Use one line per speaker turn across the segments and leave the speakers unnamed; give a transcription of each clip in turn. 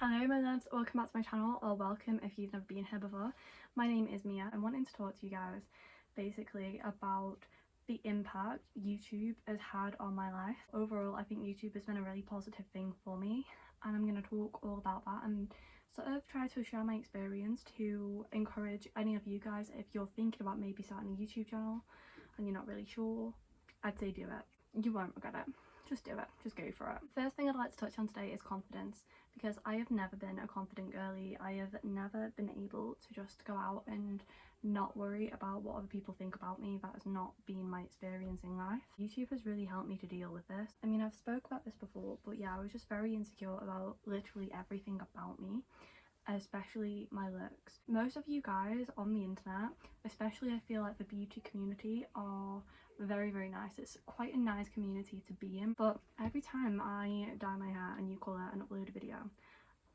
Hello my loves, welcome back to my channel, or welcome if you've never been here before. My name is Mia. I'm wanting to talk to you guys basically about the impact YouTube has had on my life. Overall, I think YouTube has been a really positive thing for me, and I'm going to talk all about that and sort of try to share my experience to encourage any of you guys. If you're thinking about maybe starting a YouTube channel and you're not really sure, I'd say do it. You won't regret it. Just do it, just go for it. First thing I'd like to touch on today is confidence, because I have never been a confident girly. I have never been able to just go out and not worry about what other people think about me. That has not been my experience in life. YouTube has really helped me to deal with this. I mean, I've spoke about this before, but yeah, I was just very insecure about literally everything about me, especially my looks. Most of you guys on the internet, especially I feel like the beauty community, are very nice. It's quite a nice community to be in, but every time I dye my hair and you colour and upload a video,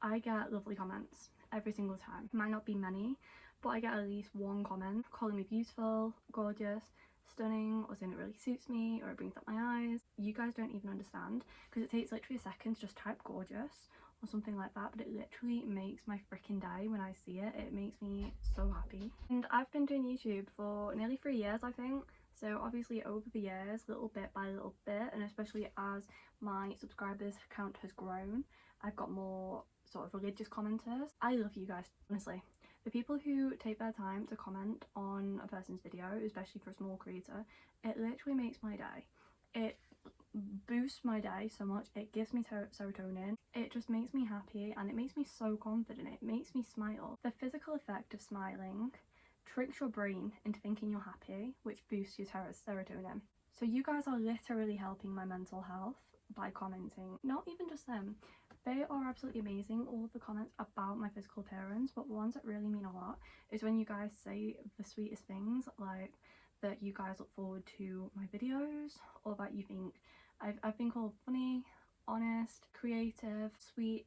I get lovely comments every single time. Might not be many, but I get at least one comment calling me beautiful, gorgeous, stunning, or saying it really suits me, or it brings up my eyes. You guys don't even understand, because it takes literally a second to just type gorgeous or something like that, but it literally makes my freaking day when I see it. It makes me so happy. And I've been doing YouTube for nearly 3 years, I think. So obviously over the years, little bit by little bit, and especially as my subscribers count has grown, I've got more sort of religious commenters. I love you guys, honestly. The people who take their time to comment on a person's video, especially for a small creator, it literally makes my day. It boosts my day so much. It gives me serotonin. It just makes me happy, and it makes me so confident. It makes me smile. The physical effect of smiling tricks your brain into thinking you're happy, which boosts your serotonin. So you guys are literally helping my mental health by commenting. Not even just them, they are absolutely amazing, all of the comments about my physical appearance, but the ones that really mean a lot is when you guys say the sweetest things, like that you guys look forward to my videos, or that you think I've been called funny, honest, creative, sweet.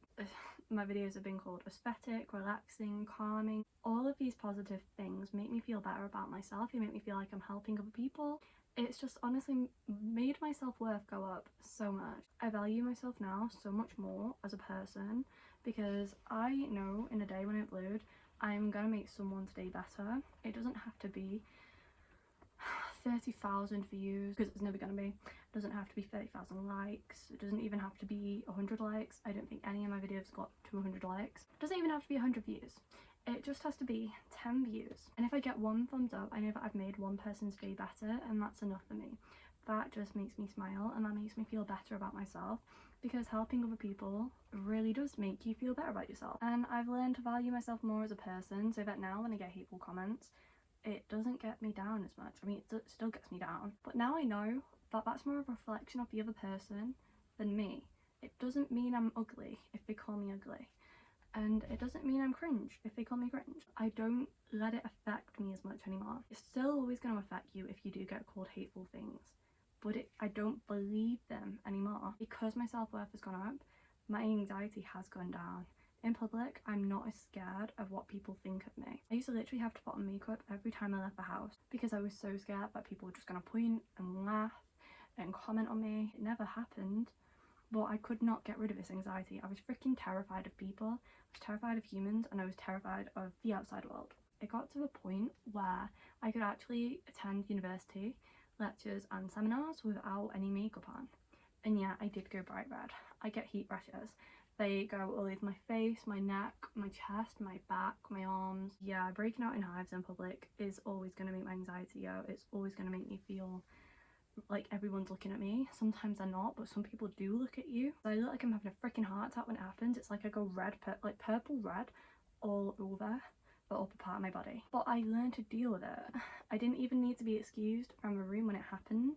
My videos have been called aesthetic, relaxing, calming. All of these positive things make me feel better about myself. They make me feel like I'm helping other people. It's just honestly made my self-worth go up so much. I value myself now so much more as a person, because I know in a day when I upload, I'm gonna make someone's day better. It doesn't have to be 30,000 views, because it's never gonna be. It doesn't have to be 30,000 likes. It doesn't even have to be 100 likes. I don't think any of my videos got to 100 likes. It doesn't even have to be 100 views. It just has to be 10 views. And if I get one thumbs up, I know that I've made one person's day better, and that's enough for me. That just makes me smile, and that makes me feel better about myself, because helping other people really does make you feel better about yourself. And I've learned to value myself more as a person, so that now when I get hateful comments, it doesn't get me down as much. I mean, it still gets me down, but now I know that that's more of a reflection of the other person than me. It doesn't mean I'm ugly if they call me ugly, and it doesn't mean I'm cringe if they call me cringe. I don't let it affect me as much anymore. It's still always going to affect you if you do get called hateful things, but I don't believe them anymore. Because my self-worth has gone up, my anxiety has gone down. In public, I'm not as scared of what people think of me. I used to literally have to put on makeup every time I left the house, because I was so scared that people were just going to point and laugh and comment on me. It never happened, but I could not get rid of this anxiety. I was freaking terrified of people. I was terrified of humans, and I was terrified of the outside world. It got to the point where I could actually attend university lectures and seminars without any makeup on. And yeah, I did go bright red. I get heat rashes. They go all over my face, my neck, my chest, my back, my arms. Yeah, breaking out in hives in public is always going to make my anxiety go. It's always going to make me feel like everyone's looking at me. Sometimes they're not, but some people do look at you. I look like I'm having a freaking heart attack when it happens. It's like I go red, like purple red all over the upper part of my body. But I learned to deal with it. I didn't even need to be excused from the room when it happened.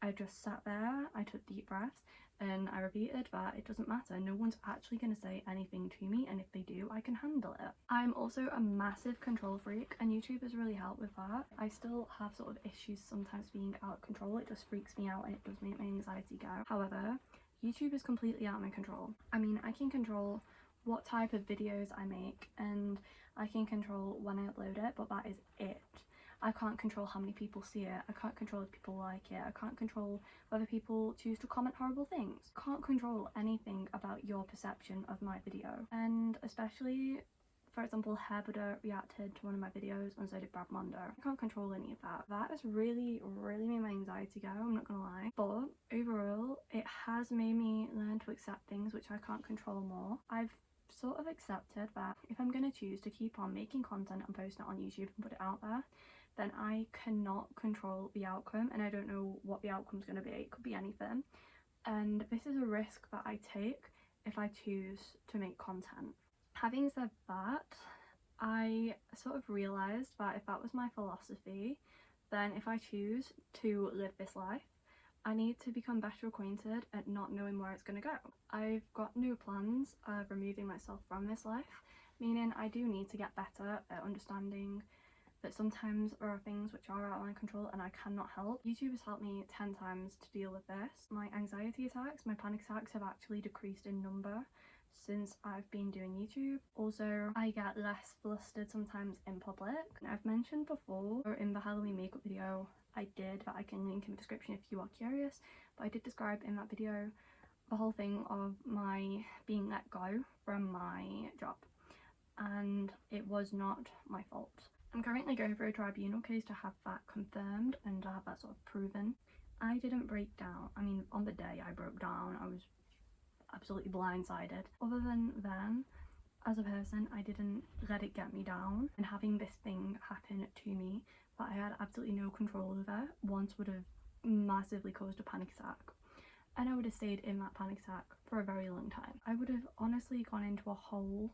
I just sat there, I took deep breaths, and I repeated that it doesn't matter. No one's actually going to say anything to me, and if they do, I can handle it. I'm also a massive control freak, and YouTube has really helped with that. I still have sort of issues sometimes being out of control. It just freaks me out, and it does make my anxiety go. However, YouTube is completely out of my control. I mean, I can control what type of videos I make, and I can control when I upload it, but that is it. I can't control how many people see it, I can't control if people like it, I can't control whether people choose to comment horrible things. I can't control anything about your perception of my video. And especially, for example, Hair Buddha reacted to one of my videos and so did Brad Mondo. I can't control any of that. That has really made my anxiety go, I'm not gonna lie. But overall, it has made me learn to accept things which I can't control more. I've sort of accepted that if I'm going to choose to keep on making content and posting it on YouTube and put it out there, then I cannot control the outcome, and I don't know what the outcome's going to be. It could be anything, and this is a risk that I take if I choose to make content. Having said that, I sort of realised that if that was my philosophy, then if I choose to live this life, I need to become better acquainted at not knowing where it's going to go. I've got no plans of removing myself from this life, meaning I do need to get better at understanding that sometimes there are things which are out of my control and I cannot help. YouTube has helped me 10 times to deal with this. My anxiety attacks, my panic attacks have actually decreased in number since I've been doing YouTube. Also, I get less flustered sometimes in public. I've mentioned before in the Halloween makeup video I did, that I can link in the description if you are curious, but I did describe in that video the whole thing of my being let go from my job, and it was not my fault. I'm currently going through a tribunal case to have that confirmed and to have that sort of proven. I didn't break down. I mean, on the day I broke down, I was absolutely blindsided. Other than then, as a person, I didn't let it get me down, and having this thing happen to me that I had absolutely no control over once would have massively caused a panic attack, and I would have stayed in that panic attack for a very long time. I would have honestly gone into a hole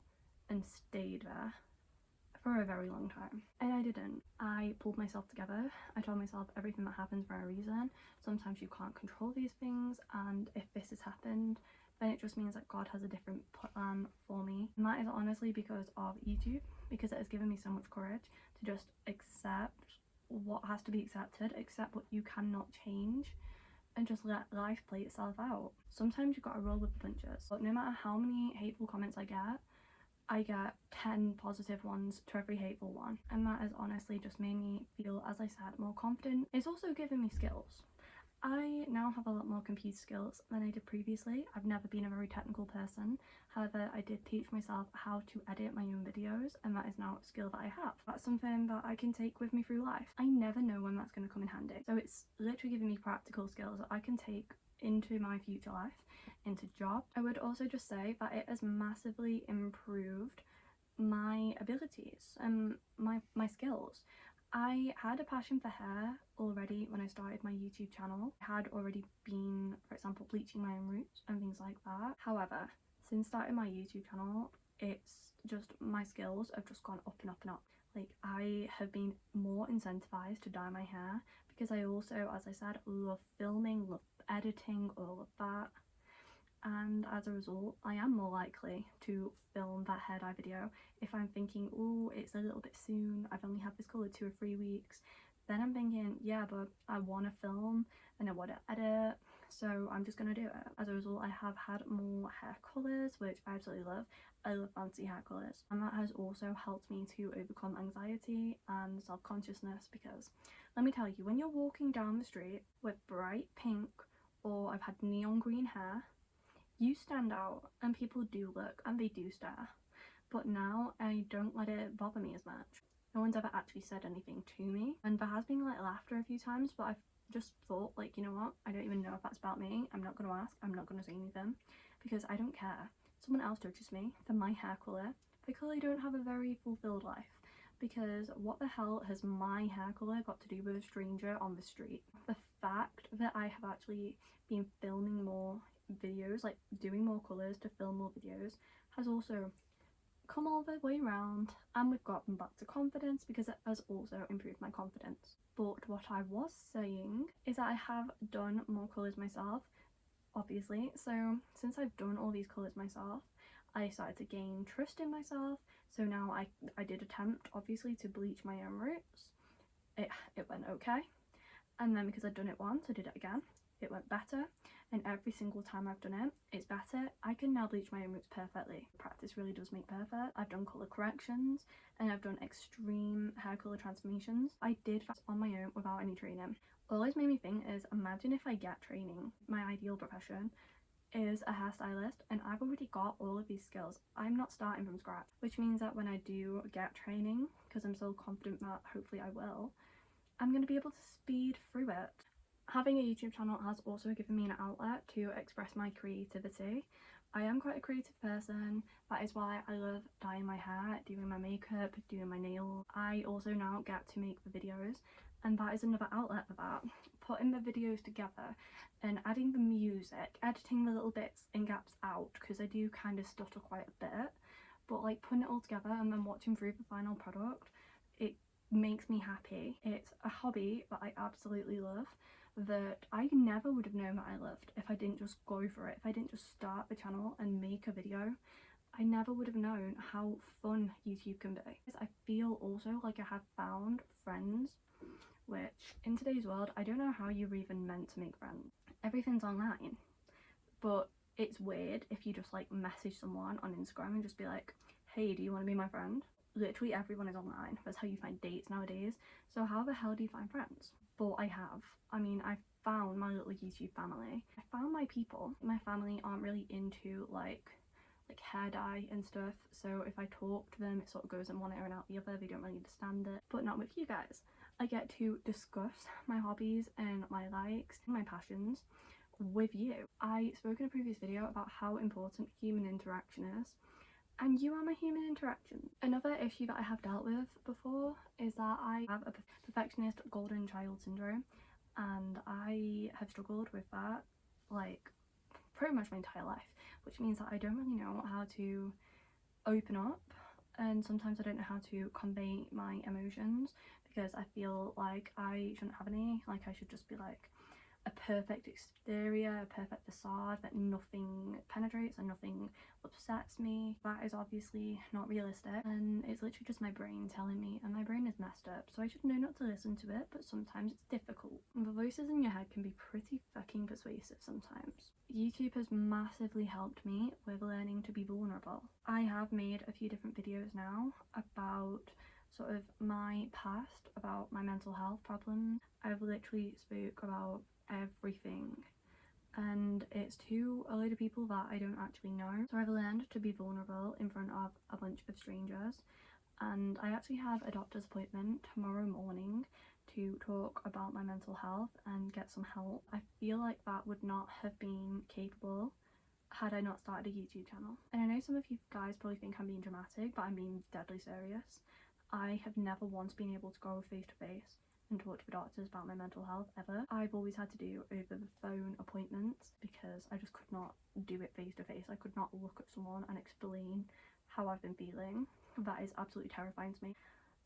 and stayed there for a very long time, and I didn't. I pulled myself together. I told myself everything that happens for a reason. Sometimes you can't control these things, and if this has happened, then it just means that God has a different plan for me. And that is honestly because of YouTube, because it has given me so much courage to just accept what has to be accepted, accept what you cannot change, and just let life play itself out. Sometimes you've got to roll with the punches, but no matter how many hateful comments I get 10 positive ones to every hateful one, and that has honestly just made me feel, as I said, more confident. It's also given me skills. I now have a lot more computer skills than I did previously. I've never been a very technical person. However, I did teach myself how to edit my own videos, and that is now a skill that I have. That's something that I can take with me through life. I never know when that's going to come in handy. So it's literally giving me practical skills that I can take into my future life, into job. I would also just say that it has massively improved my abilities and my skills. I had a passion for hair already when I started my YouTube channel. I had already been, for example, bleaching my own roots and things like that. However, since starting my YouTube channel, it's just, my skills have just gone up and up and up. Like, I have been more incentivized to dye my hair because I also, as I said, love filming, love editing, all of that. And as a result, I am more likely to film that hair dye video if I'm thinking, oh, it's a little bit soon, I've only had this colour 2 or 3 weeks. Then I'm thinking, yeah, but I want to film and I want to edit, so I'm just going to do it. As a result, I have had more hair colours, which I absolutely love. I love fancy hair colours, and that has also helped me to overcome anxiety and self-consciousness, because let me tell you, when you're walking down the street with bright pink, or I've had neon green hair, you stand out and people do look and they do stare. But now I don't let it bother me as much. No one's ever actually said anything to me, and there has been like laughter a few times, but I've just thought, like, you know what, I don't even know if that's about me. I'm not going to ask, I'm not going to say anything, because I don't care. Someone else judges me for my hair colour. They clearly don't have a very fulfilled life, because what the hell has my hair colour got to do with a stranger on the street? The fact that I have actually been filming more videos, like doing more colours to film more videos, has also come all the way around, and we've gotten back to confidence, because it has also improved my confidence. But what I was saying is that I have done more colours myself, obviously. So since I've done all these colours myself, I started to gain trust in myself. So now I did attempt, obviously, to bleach my own roots. It went okay, and then because I'd done it once, I did it again. It went better, and every single time I've done it, it's better. I can now bleach my own roots perfectly. Practice really does make perfect. I've done colour corrections and I've done extreme hair colour transformations. I did that on my own without any training. Always made me think is, imagine if I get training. My ideal profession is a hairstylist and I've already got all of these skills. I'm not starting from scratch, which means that when I do get training, because I'm so confident that hopefully I will, I'm going to be able to speed through it. Having a YouTube channel has also given me an outlet to express my creativity. I am quite a creative person. That is why I love dyeing my hair, doing my makeup, doing my nails. I also now get to make the videos, and that is another outlet for that. Putting the videos together and adding the music, editing the little bits and gaps out, because I do kind of stutter quite a bit, but like putting it all together and then watching through the final product, it makes me happy. It's a hobby that I absolutely love, that I never would have known that I loved if I didn't just go for it. If I didn't just start the channel and make a video, I never would have known how fun YouTube can be. I feel also like I have found friends, which in today's world, I don't know how you're even meant to make friends. Everything's online, but it's weird if you just like message someone on Instagram and just be like, hey, do you want to be my friend? Literally everyone is online. That's how you find dates nowadays. So how the hell do you find friends? But I have. I mean, I've found my little YouTube family. I found my people. My family aren't really into like hair dye and stuff, so if I talk to them it sort of goes in one ear and out the other. They don't really understand it. But not with you guys. I get to discuss my hobbies and my likes and my passions with you. I spoke in a previous video about how important human interaction is, and you are my human interaction. Another issue that I have dealt with before is that I have a perfectionist golden child syndrome, and I have struggled with that like pretty much my entire life, which means that I don't really know how to open up, and sometimes I don't know how to convey my emotions because I feel like I shouldn't have any. Like I should just be like a perfect exterior, a perfect facade that nothing penetrates and nothing upsets me. That is obviously not realistic, and it's literally just my brain telling me, and my brain is messed up, so I should know not to listen to it, but sometimes it's difficult. The voices in your head can be pretty fucking persuasive sometimes. YouTube has massively helped me with learning to be vulnerable. I have made a few different videos now about sort of my past, about my mental health problems. I've literally spoke about everything, and it's to a load of people that I don't actually know. So I've learned to be vulnerable in front of a bunch of strangers, and I actually have a doctor's appointment tomorrow morning to talk about my mental health and get some help. I feel like that would not have been capable had I not started a YouTube channel. And I know some of you guys probably think I'm being dramatic, but I'm being deadly serious. I have never once been able to go face to face and talk to the doctors about my mental health ever. I've always had to do over the phone appointments because I just could not do it face to face. I could not look at someone and explain how I've been feeling. That is absolutely terrifying to me.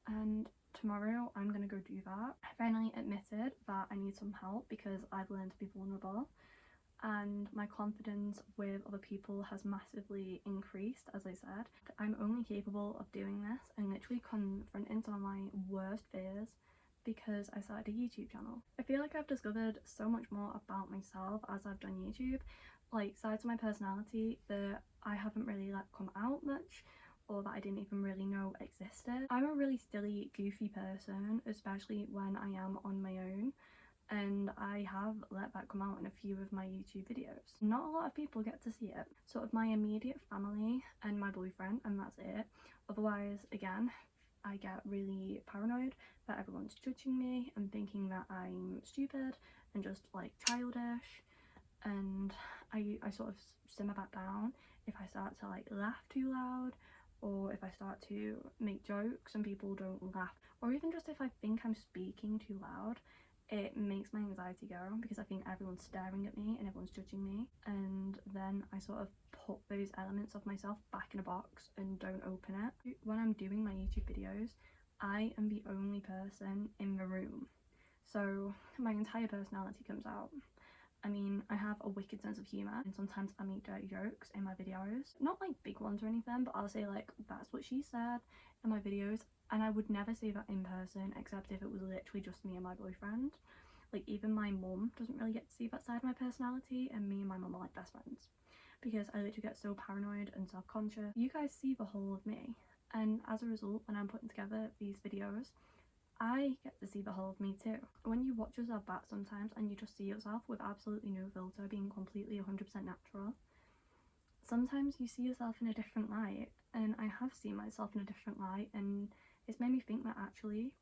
And tomorrow I'm gonna go do that. I finally admitted that I need some help because I've learned to be vulnerable, and my confidence with other people has massively increased. As I said, I'm only capable of doing this and literally confronting some of my worst fears because I started a YouTube channel. I feel like I've discovered so much more about myself as I've done YouTube, like sides of my personality that I haven't really let come out much, or that I didn't even really know existed. I'm a really silly, goofy person, especially when I am on my own, and I have let that come out in a few of my YouTube videos. Not a lot of people get to see it. Sort of my immediate family and my boyfriend, and that's it. Otherwise, again, I get really paranoid that everyone's judging me and thinking that I'm stupid and just like childish, and I sort of simmer back down if I start to like laugh too loud, or if I start to make jokes and people don't laugh, or even just if I think I'm speaking too loud. It makes my anxiety go because I think everyone's staring at me and everyone's judging me, and then I sort of put those elements of myself back in a box and don't open it. When I'm doing my YouTube videos, I am the only person in the room, so my entire personality comes out. I mean, I have a wicked sense of humour, and sometimes I make dirty jokes in my videos. Not like big ones or anything, but I'll say like, that's what she said in my videos, and I would never say that in person except if it was literally just me and my boyfriend. Like even my mum doesn't really get to see that side of my personality, and me and my mum are like best friends because I literally get so paranoid and self-conscious. You guys see the whole of me, and as a result, when I'm putting together these videos, I get to see the whole of me too. When you watch yourself back sometimes and you just see yourself with absolutely no filter, being completely 100% natural, sometimes you see yourself in a different light, and I have seen myself in a different light, and it's made me think that actually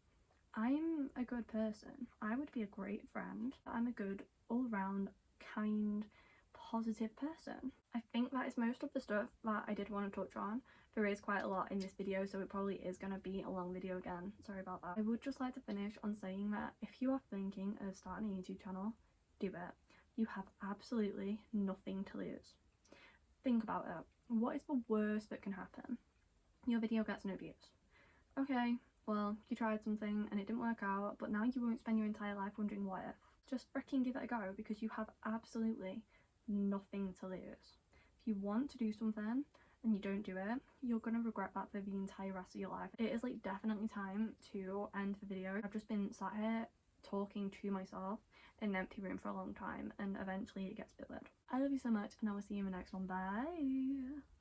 I'm a good person. I would be a great friend. I'm a good, all-round, kind, positive person. I think that is most of the stuff that I did want to touch on. There is quite a lot in this video, so it probably is going to be a long video again. Sorry about that. I would just like to finish on saying that if you are thinking of starting a YouTube channel, do it. You have absolutely nothing to lose. Think about it. What is the worst that can happen? Your video gets no views. Okay, well, you tried something and it didn't work out, but now you won't spend your entire life wondering what if. Just freaking give it a go, because you have absolutely nothing to lose. If you want to do something and you don't do it, you're gonna regret that for the entire rest of your life. It is like definitely time to end the video. I've just been sat here talking to myself in an empty room for a long time, and eventually it gets a bit weird. I love you so much, and I will see you in the next one. Bye!